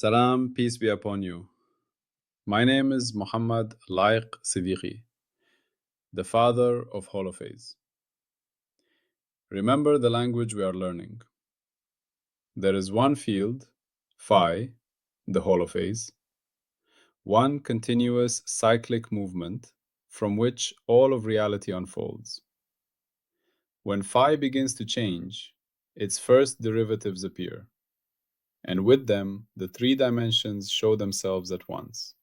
Salam, peace be upon you. My name is Mohammed Layiq Sediqi, the father of Holophase. Remember the language we are learning. There is one field, phi, the holophase, one continuous cyclic movement from which all of reality unfolds. When phi begins to change, its first derivatives appear, and with them the three dimensions show themselves at once.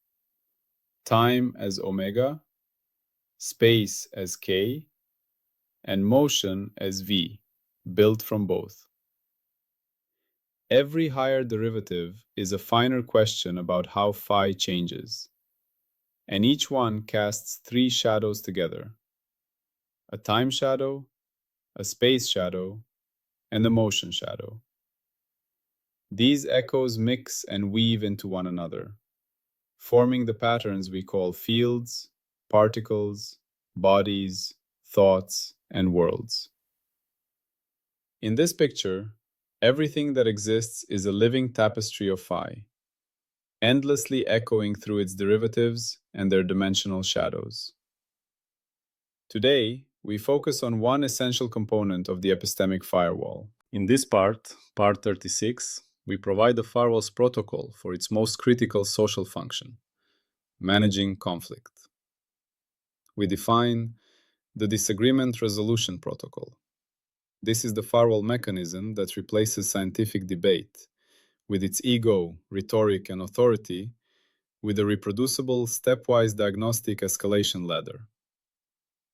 Time as omega, space as k, and motion as v, built from both. Every higher derivative is a finer question about how phi changes, and each one casts three shadows together: a time shadow, a space shadow, and a motion shadow. These echoes mix and weave into one another, forming the patterns we call fields, particles, bodies, thoughts, and worlds. In this picture, everything that exists is a living tapestry of phi, endlessly echoing through its derivatives and their dimensional shadows. Today, we focus on one essential component of the epistemic firewall. In this part 36, we provide the firewall's protocol for its most critical social function, managing conflict. We define the Disagreement Resolution Protocol. This is the firewall mechanism that replaces scientific debate with its ego, rhetoric, and authority with a reproducible, stepwise diagnostic escalation ladder.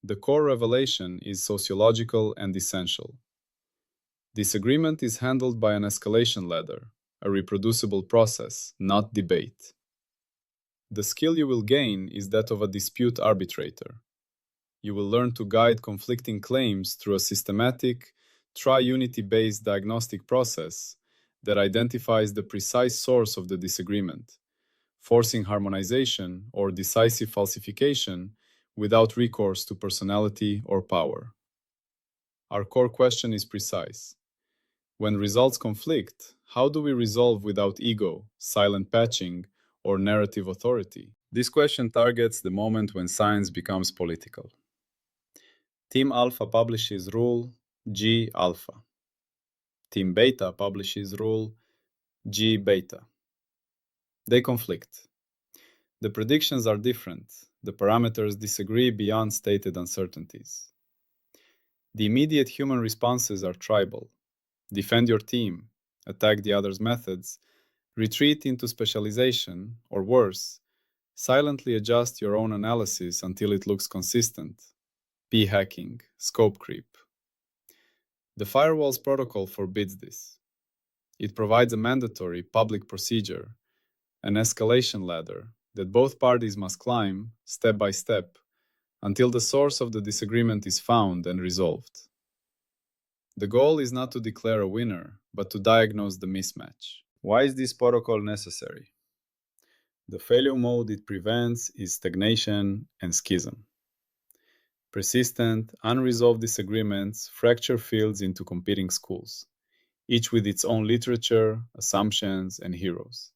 The core revelation is sociological and essential. Disagreement is handled by an escalation ladder, a reproducible process, not debate. The skill you will gain is that of a dispute arbitrator. You will learn to guide conflicting claims through a systematic, tri-unity-based diagnostic process that identifies the precise source of the disagreement, forcing harmonization or decisive falsification without recourse to personality or power. Our core question is precise. When results conflict, how do we resolve without ego, silent patching, or narrative authority? This question targets the moment when science becomes political. Team Alpha publishes rule G alpha. Team Beta publishes rule G beta. They conflict. The predictions are different. The parameters disagree beyond stated uncertainties. The immediate human responses are tribal. Defend your team, attack the other's methods, retreat into specialization, or worse, silently adjust your own analysis until it looks consistent. P-hacking, scope creep. The firewall's protocol forbids this. It provides a mandatory public procedure, an escalation ladder that both parties must climb, step by step, until the source of the disagreement is found and resolved. The goal is not to declare a winner, but to diagnose the mismatch. Why is this protocol necessary? The failure mode it prevents is stagnation and schism. Persistent, unresolved disagreements fracture fields into competing schools, each with its own literature, assumptions, and heroes.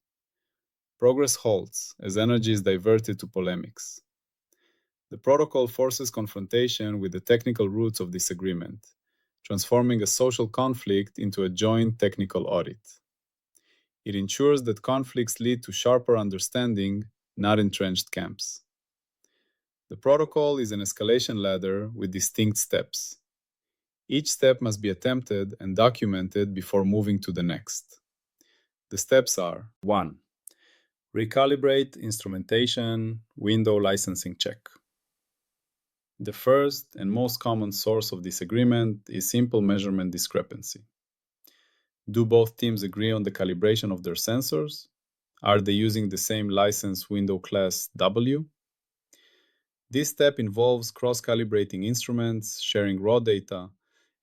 Progress halts as energy is diverted to polemics. The protocol forces confrontation with the technical roots of disagreement, transforming a social conflict into a joint technical audit. It ensures that conflicts lead to sharper understanding, not entrenched camps. The protocol is an escalation ladder with distinct steps. Each step must be attempted and documented before moving to the next. The steps are: 1. Recalibrate instrumentation window licensing check. The first and most common source of disagreement is simple measurement discrepancy. Do both teams agree on the calibration of their sensors? Are they using the same license window class W? This step involves cross-calibrating instruments, sharing raw data,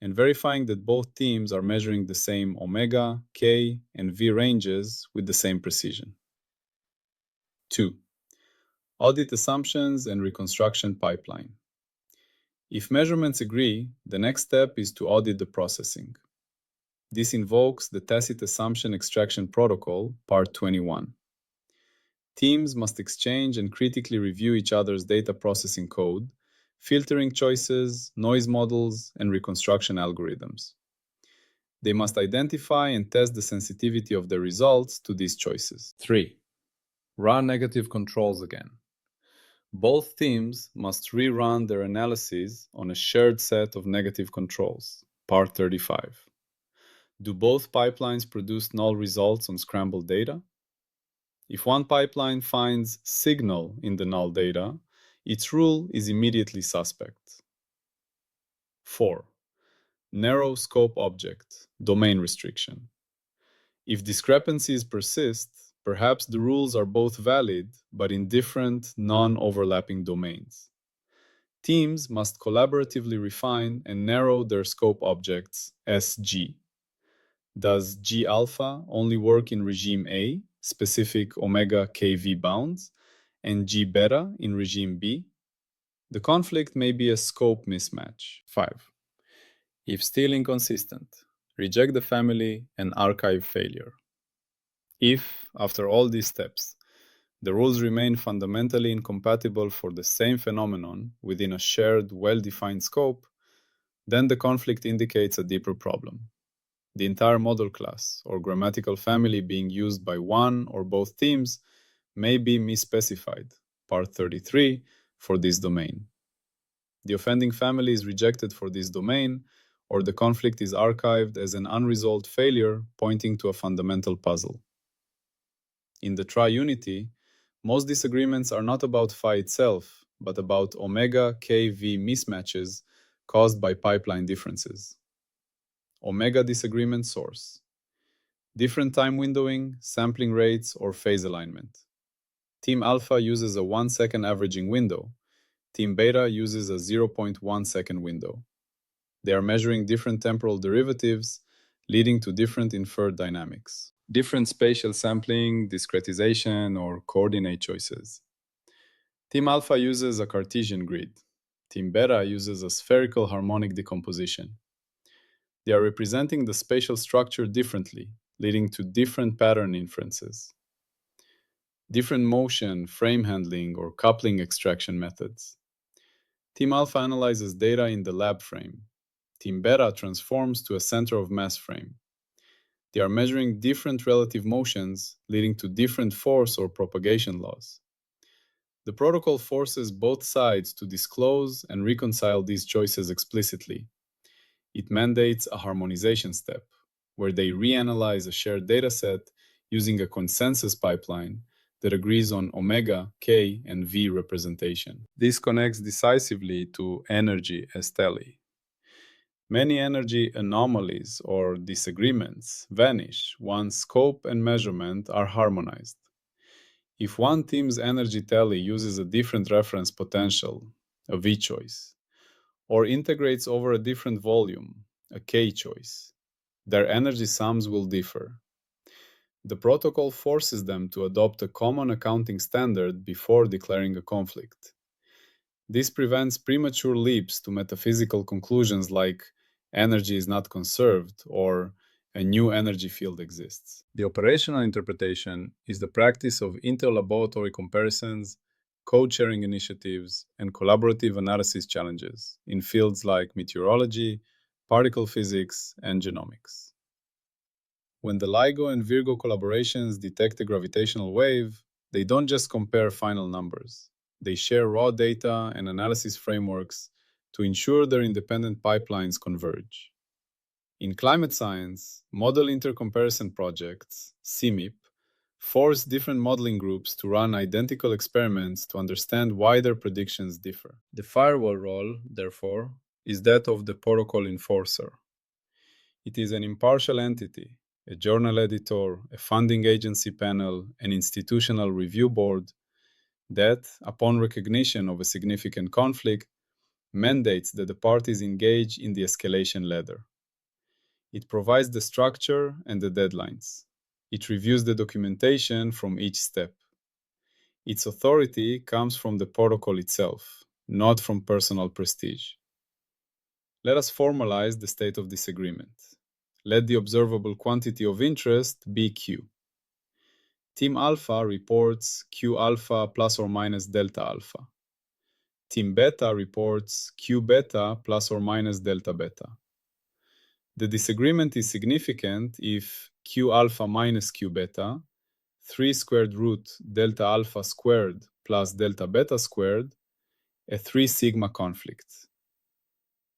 and verifying that both teams are measuring the same omega, K, and V ranges with the same precision. 2. Audit assumptions and reconstruction pipeline. If measurements agree, the next step is to audit the processing. This invokes the tacit assumption extraction protocol, part 21. Teams must exchange and critically review each other's data processing code, filtering choices, noise models, and reconstruction algorithms. They must identify and test the sensitivity of the results to these choices. 3. Run negative controls again. Both teams must rerun their analyses on a shared set of negative controls, part 35. Do both pipelines produce null results on scrambled data? If one pipeline finds signal in the null data, its rule is immediately suspect. 4. Narrow scope object, domain restriction. If discrepancies persist, perhaps the rules are both valid, but in different, non-overlapping domains. Teams must collaboratively refine and narrow their scope objects, SG. Does G alpha only work in regime A, specific omega kV bounds, and G beta in regime B? The conflict may be a scope mismatch. 5. If still inconsistent, reject the family and archive failure. If, after all these steps, the rules remain fundamentally incompatible for the same phenomenon within a shared, well-defined scope, then the conflict indicates a deeper problem. The entire model class or grammatical family being used by one or both teams may be misspecified, part 33, for this domain. The offending family is rejected for this domain, or the conflict is archived as an unresolved failure pointing to a fundamental puzzle. In the triunity, most disagreements are not about phi itself, but about omega kV mismatches caused by pipeline differences. Omega disagreement source. Different time windowing, sampling rates, or phase alignment. Team alpha uses a 1 second averaging window. Team beta uses a 0.1 second window. They are measuring different temporal derivatives, leading to different inferred dynamics. Different spatial sampling, discretization, or coordinate choices. Team alpha uses a Cartesian grid. Team beta uses a spherical harmonic decomposition. They are representing the spatial structure differently, leading to different pattern inferences. Different motion, frame handling, or coupling extraction methods. Team alpha analyzes data in the lab frame. Team beta transforms to a center of mass frame. They are measuring different relative motions, leading to different force or propagation laws. The protocol forces both sides to disclose and reconcile these choices explicitly. It mandates a harmonization step, where they reanalyze a shared dataset using a consensus pipeline that agrees on omega, k, and v representation. This connects decisively to energy esteli. Many energy anomalies or disagreements vanish once scope and measurement are harmonized. If one team's energy tally uses a different reference potential, a V choice, or integrates over a different volume, a K choice, their energy sums will differ. The protocol forces them to adopt a common accounting standard before declaring a conflict. This prevents premature leaps to metaphysical conclusions like energy is not conserved or a new energy field exists. The operational interpretation is the practice of interlaboratory comparisons, code-sharing initiatives, and collaborative analysis challenges in fields like meteorology, particle physics, and genomics. When the LIGO and Virgo collaborations detect a gravitational wave, they don't just compare final numbers. They share raw data and analysis frameworks to ensure their independent pipelines converge. In climate science, model intercomparison projects, CMIP, force different modeling groups to run identical experiments to understand why their predictions differ. The firewall role, therefore, is that of the protocol enforcer. It is an impartial entity, a journal editor, a funding agency panel, an institutional review board, that, upon recognition of a significant conflict, mandates that the parties engage in the escalation ladder. It provides the structure and the deadlines. It reviews the documentation from each step. Its authority comes from the protocol itself, not from personal prestige. Let us formalize the state of disagreement. Let the observable quantity of interest be Q. Team alpha reports Q alpha plus or minus delta alpha. Team beta reports Q beta plus or minus delta beta. The disagreement is significant if Q alpha minus Q beta, 3 squared root delta alpha squared plus delta beta squared, a 3 sigma conflict.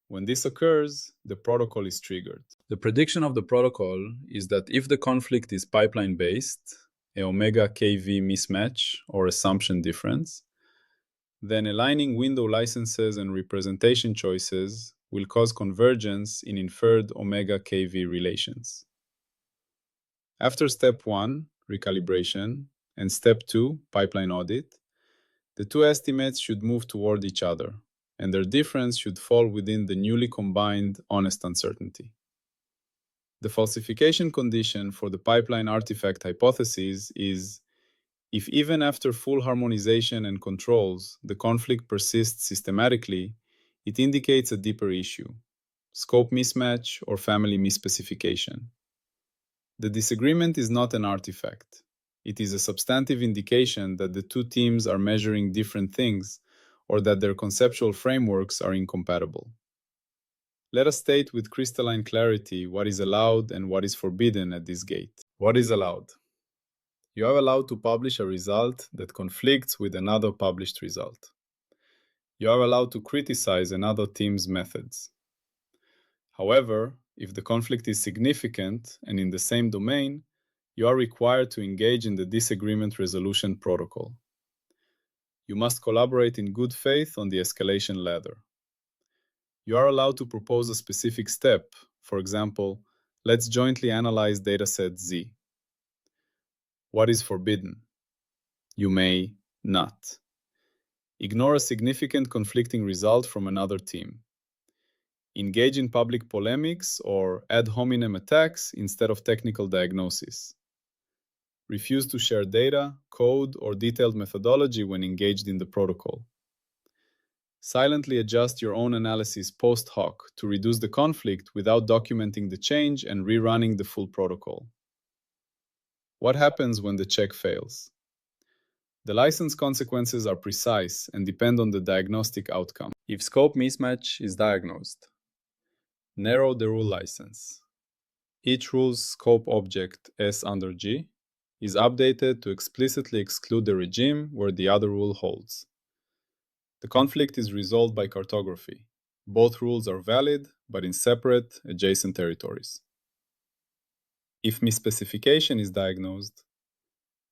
When this occurs, the protocol is triggered. The prediction of the protocol is that if the conflict is pipeline-based, a omega kV mismatch or assumption difference, then aligning window licenses and representation choices will cause convergence in inferred omega kV relations. After step 1, recalibration, and step 2, pipeline audit, the two estimates should move toward each other, and their difference should fall within the newly combined honest uncertainty. The falsification condition for the pipeline artifact hypothesis is if even after full harmonization and controls, the conflict persists systematically, it indicates a deeper issue, scope mismatch or family misspecification. The disagreement is not an artifact. It is a substantive indication that the two teams are measuring different things or that their conceptual frameworks are incompatible. Let us state with crystalline clarity what is allowed and what is forbidden at this gate. What is allowed? You are allowed to publish a result that conflicts with another published result. You are allowed to criticize another team's methods. However, if the conflict is significant and in the same domain, you are required to engage in the Disagreement Resolution Protocol. You must collaborate in good faith on the escalation ladder. You are allowed to propose a specific step. For example, let's jointly analyze dataset Z. What is forbidden? You may not. Ignore a significant conflicting result from another team. Engage in public polemics or ad hominem attacks instead of technical diagnosis. Refuse to share data, code, or detailed methodology when engaged in the protocol. Silently adjust your own analysis post hoc to reduce the conflict without documenting the change and rerunning the full protocol. What happens when the check fails? The license consequences are precise and depend on the diagnostic outcome. If scope mismatch is diagnosed, narrow the rule license. Each rule's scope object S under G is updated to explicitly exclude the regime where the other rule holds. The conflict is resolved by cartography. Both rules are valid, but in separate, adjacent territories. If misspecification is diagnosed,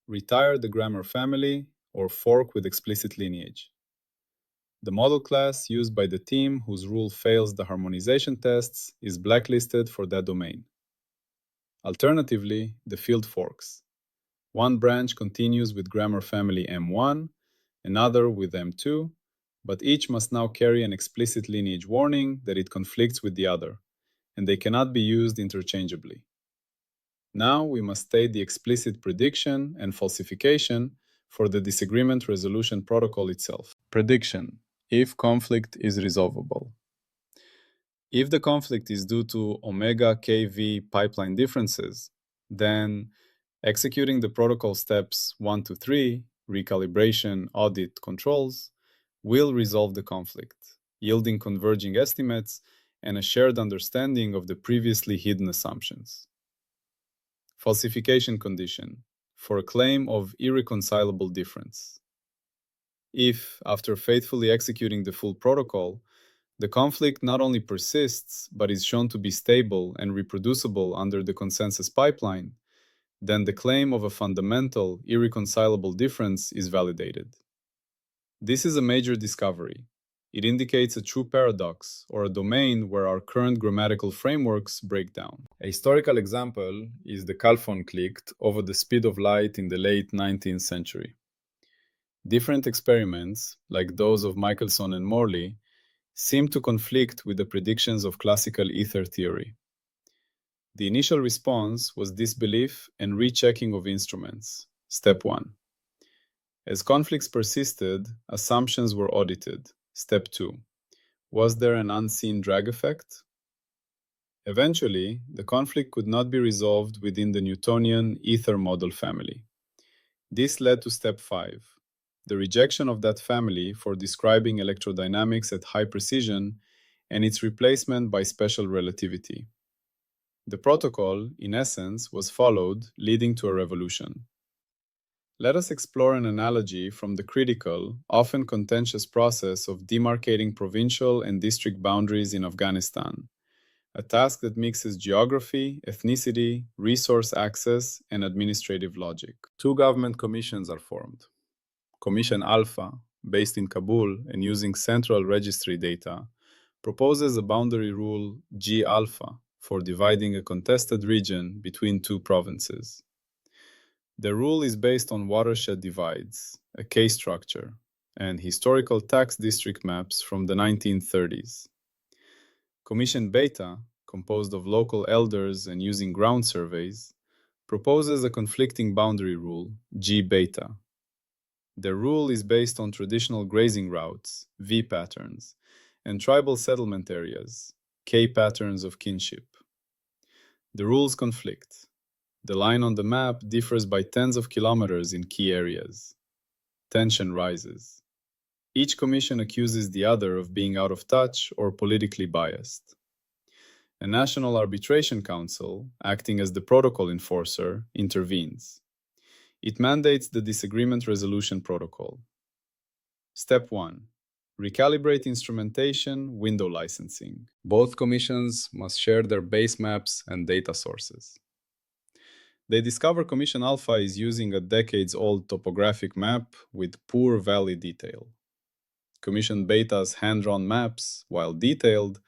retire the grammar family or fork with explicit lineage. The model class used by the team whose rule fails the harmonization tests is blacklisted for that domain. Alternatively, the field forks. One branch continues with grammar family M1, another with M2, but each must now carry an explicit lineage warning that it conflicts with the other, and they cannot be used interchangeably. Now we must state the explicit prediction and falsification for the Disagreement Resolution Protocol itself. Prediction: if conflict is resolvable. If the conflict is due to omega kV pipeline differences, then executing the protocol steps 1 to 3, recalibration, audit, controls, will resolve the conflict, yielding converging estimates and a shared understanding of the previously hidden assumptions. Falsification condition for a claim of irreconcilable difference. If, after faithfully executing the full protocol, the conflict not only persists, but is shown to be stable and reproducible under the consensus pipeline, then the claim of a fundamental, irreconcilable difference is validated. This is a major discovery. It indicates a true paradox, or a domain where our current grammatical frameworks break down. A historical example is the chalphon clicked over the speed of light in the late 19th century. Different experiments, like those of Michelson and Morley, seem to conflict with the predictions of classical ether theory. The initial response was disbelief and rechecking of instruments. Step 1. As conflicts persisted, assumptions were audited. Step 2. Was there an unseen drag effect? Eventually, the conflict could not be resolved within the Newtonian ether model family. This led to step 5, the rejection of that family for describing electrodynamics at high precision and its replacement by special relativity. The protocol, in essence, was followed, leading to a revolution. Let us explore an analogy from the critical, often contentious process of demarcating provincial and district boundaries in Afghanistan, a task that mixes geography, ethnicity, resource access, and administrative logic. Two government commissions are formed. Commission Alpha, based in Kabul and using central registry data, proposes a boundary rule G alpha for dividing a contested region between two provinces. The rule is based on watershed divides, a case structure, and historical tax district maps from the 1930s. Commission Beta, composed of local elders and using ground surveys, proposes a conflicting boundary rule, G beta. The rule is based on traditional grazing routes, V patterns, and tribal settlement areas, K patterns of kinship. The rules conflict. The line on the map differs by tens of kilometers in key areas. Tension rises. Each commission accuses the other of being out of touch or politically biased. A national arbitration council, acting as the protocol enforcer, intervenes. It mandates the Disagreement Resolution Protocol. Step 1. Recalibrate instrumentation, window licensing. Both commissions must share their base maps and data sources. They discover Commission Alpha is using a decades-old topographic map with poor valley detail. Commission Beta's hand-drawn maps, while detailed,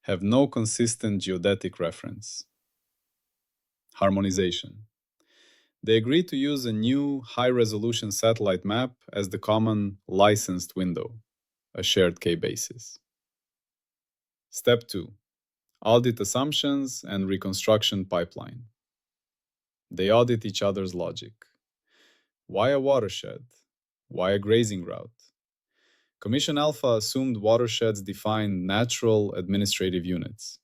have no consistent geodetic reference. Harmonization. They agree to use a new high-resolution satellite map as the common licensed window, a shared K-basis. Step 2. Audit assumptions and reconstruction pipeline. They audit each other's logic. Why a watershed? Why a grazing route? Commission Alpha assumed watersheds define natural administrative units.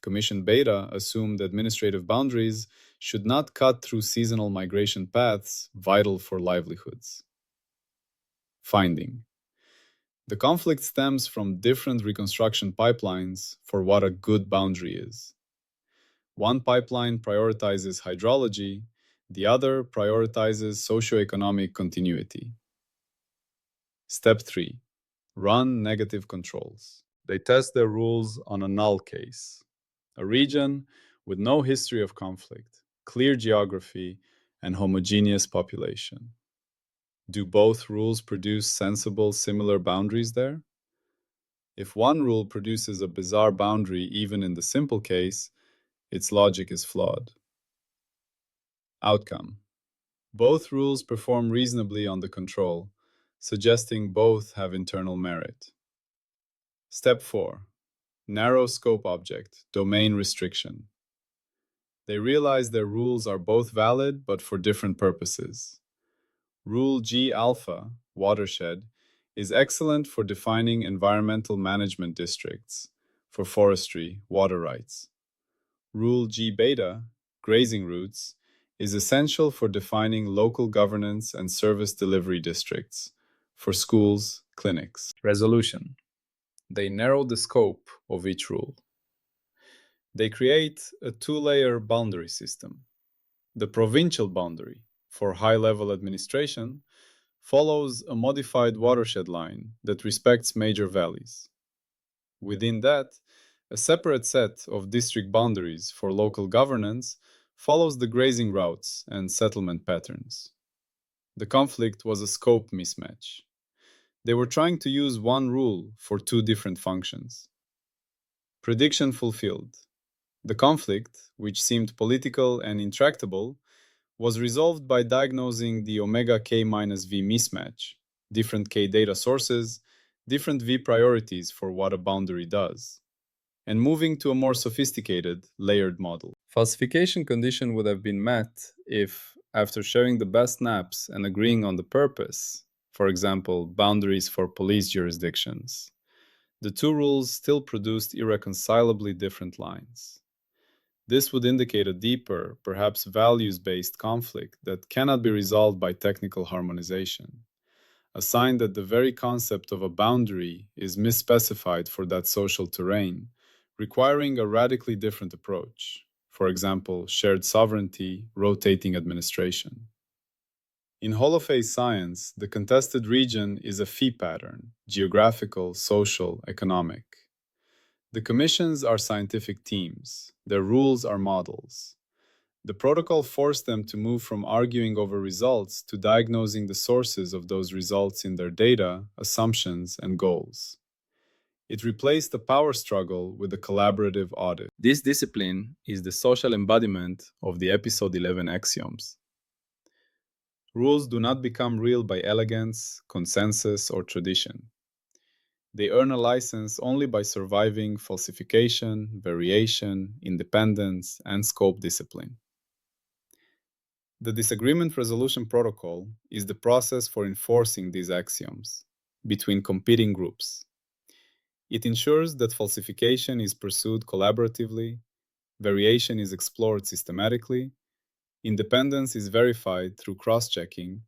Commission Beta assumed administrative boundaries should not cut through seasonal migration paths vital for livelihoods. Finding. The conflict stems from different reconstruction pipelines for what a good boundary is. One pipeline prioritizes hydrology, the other prioritizes socioeconomic continuity. Step 3. Run negative controls. They test their rules on a null case, a region with no history of conflict, clear geography, and homogeneous population. Do both rules produce sensible, similar boundaries there? If one rule produces a bizarre boundary even in the simple case, its logic is flawed. Outcome. Both rules perform reasonably on the control, suggesting both have internal merit. Step 4. Narrow scope object, domain restriction. They realize their rules are both valid but for different purposes. Rule G alpha, watershed, is excellent for defining environmental management districts, for forestry, water rights. Rule G beta, grazing routes, is essential for defining local governance and service delivery districts, for schools, clinics. Resolution. They narrow the scope of each rule. They create a two-layer boundary system. The provincial boundary, for high-level administration, follows a modified watershed line that respects major valleys. Within that, a separate set of district boundaries for local governance follows the grazing routes and settlement patterns. The conflict was a scope mismatch. They were trying to use one rule for two different functions. Prediction fulfilled. The conflict, which seemed political and intractable, was resolved by diagnosing the omega k minus v mismatch, different k data sources, different v priorities for what a boundary does, and moving to a more sophisticated, layered model. Falsification condition would have been met if, after sharing the best maps and agreeing on the purpose, for example, boundaries for police jurisdictions, the two rules still produced irreconcilably different lines. This would indicate a deeper, perhaps values-based conflict that cannot be resolved by technical harmonization, a sign that the very concept of a boundary is misspecified for that social terrain, requiring a radically different approach. For example, shared sovereignty, rotating administration. In holophase science, the contested region is a phi pattern: geographical, social, economic. The commissions are scientific teams. Their rules are models. The protocol forced them to move from arguing over results to diagnosing the sources of those results in their data, assumptions, and goals. It replaced the power struggle with a collaborative audit. This discipline is the social embodiment of the episode 11 axioms. Rules do not become real by elegance, consensus, or tradition. They earn a license only by surviving falsification, variation, independence, and scope discipline. The Disagreement Resolution Protocol is the process for enforcing these axioms between competing groups. It ensures that falsification is pursued collaboratively, variation is explored systematically, independence is verified through cross-checking,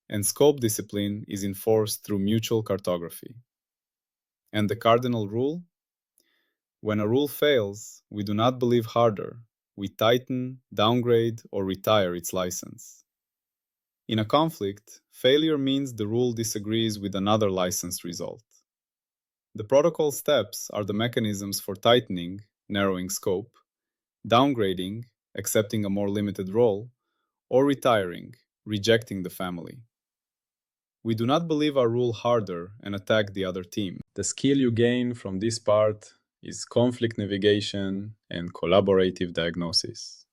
and scope discipline is enforced through mutual cartography. And the cardinal rule? When a rule fails, we do not believe harder. We tighten, downgrade, or retire its license. In a conflict, failure means the rule disagrees with another licensed result. The protocol steps are the mechanisms for tightening, narrowing scope, downgrading, accepting a more limited role, or retiring, rejecting the family. We do not believe our rule harder and attack the other team. The skill you gain from this part is conflict navigation and collaborative diagnosis.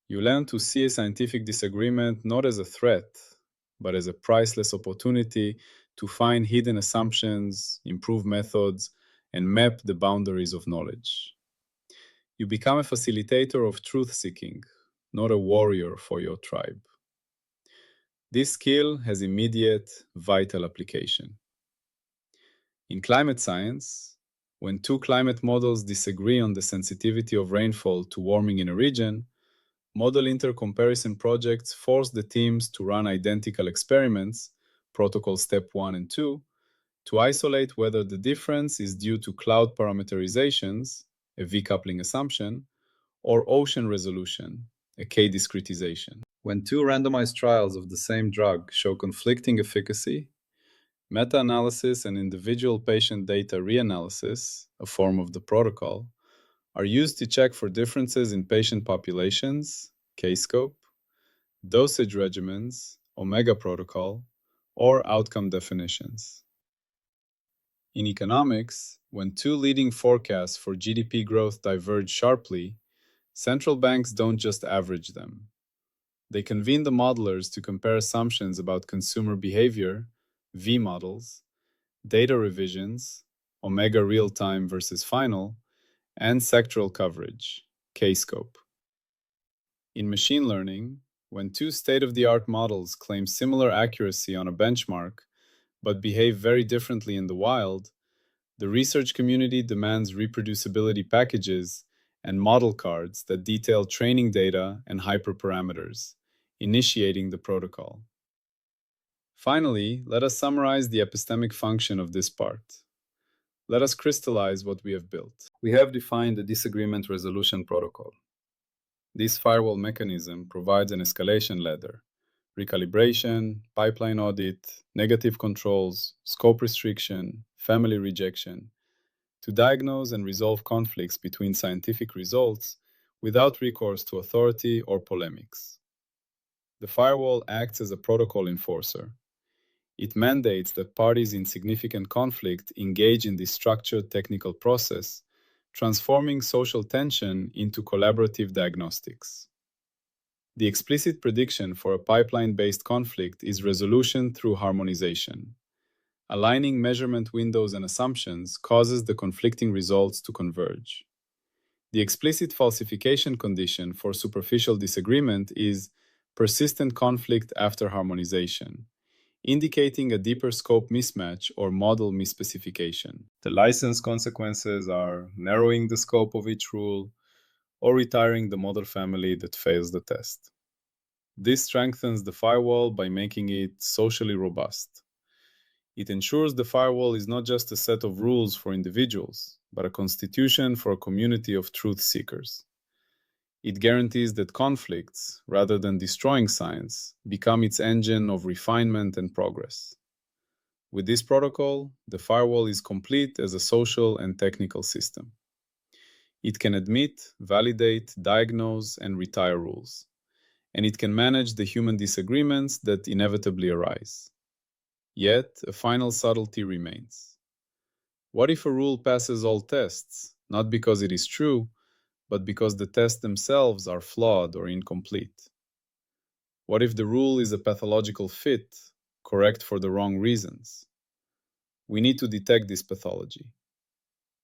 You learn to see a scientific disagreement not as a threat, but as a priceless opportunity to find hidden assumptions, improve methods, and map the boundaries of knowledge. You become a facilitator of truth-seeking, not a warrior for your tribe. This skill has immediate, vital application. In climate science, when two climate models disagree on the sensitivity of rainfall to warming in a region, model intercomparison projects force the teams to run identical experiments, protocol step 1 and 2, to isolate whether the difference is due to cloud parameterizations, a V-coupling assumption, or ocean resolution, a K-discretization. When two randomized trials of the same drug show conflicting efficacy, meta-analysis and individual patient data reanalysis, a form of the protocol, are used to check for differences in patient populations, K-scope, dosage regimens, omega protocol, or outcome definitions. In economics, when two leading forecasts for GDP growth diverge sharply, central banks don't just average them. They convene the modelers to compare assumptions about consumer behavior, V models, data revisions, omega real-time versus final, and sectoral coverage, K-scope. In machine learning, when two state-of-the-art models claim similar accuracy on a benchmark, but behave very differently in the wild, the research community demands reproducibility packages and model cards that detail training data and hyperparameters, initiating the protocol. Finally, let us summarize the epistemic function of this part. Let us crystallize what we have built. We have defined the Disagreement Resolution Protocol. This firewall mechanism provides an escalation ladder, recalibration, pipeline audit, negative controls, scope restriction, family rejection, to diagnose and resolve conflicts between scientific results without recourse to authority or polemics. The firewall acts as a protocol enforcer. It mandates that parties in significant conflict engage in this structured technical process, transforming social tension into collaborative diagnostics. The explicit prediction for a pipeline-based conflict is resolution through harmonization. Aligning measurement windows and assumptions causes the conflicting results to converge. The explicit falsification condition for superficial disagreement is persistent conflict after harmonization, indicating a deeper scope mismatch or model misspecification. The license consequences are narrowing the scope of each rule, or retiring the model family that fails the test. This strengthens the firewall by making it socially robust. It ensures the firewall is not just a set of rules for individuals, but a constitution for a community of truth seekers. It guarantees that conflicts, rather than destroying science, become its engine of refinement and progress. With this protocol, the firewall is complete as a social and technical system. It can admit, validate, diagnose, and retire rules, and it can manage the human disagreements that inevitably arise. Yet, a final subtlety remains. What if a rule passes all tests, not because it is true, but because the tests themselves are flawed or incomplete? What if the rule is a pathological fit, correct for the wrong reasons? We need to detect this pathology.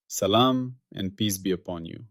Salam and peace be upon you.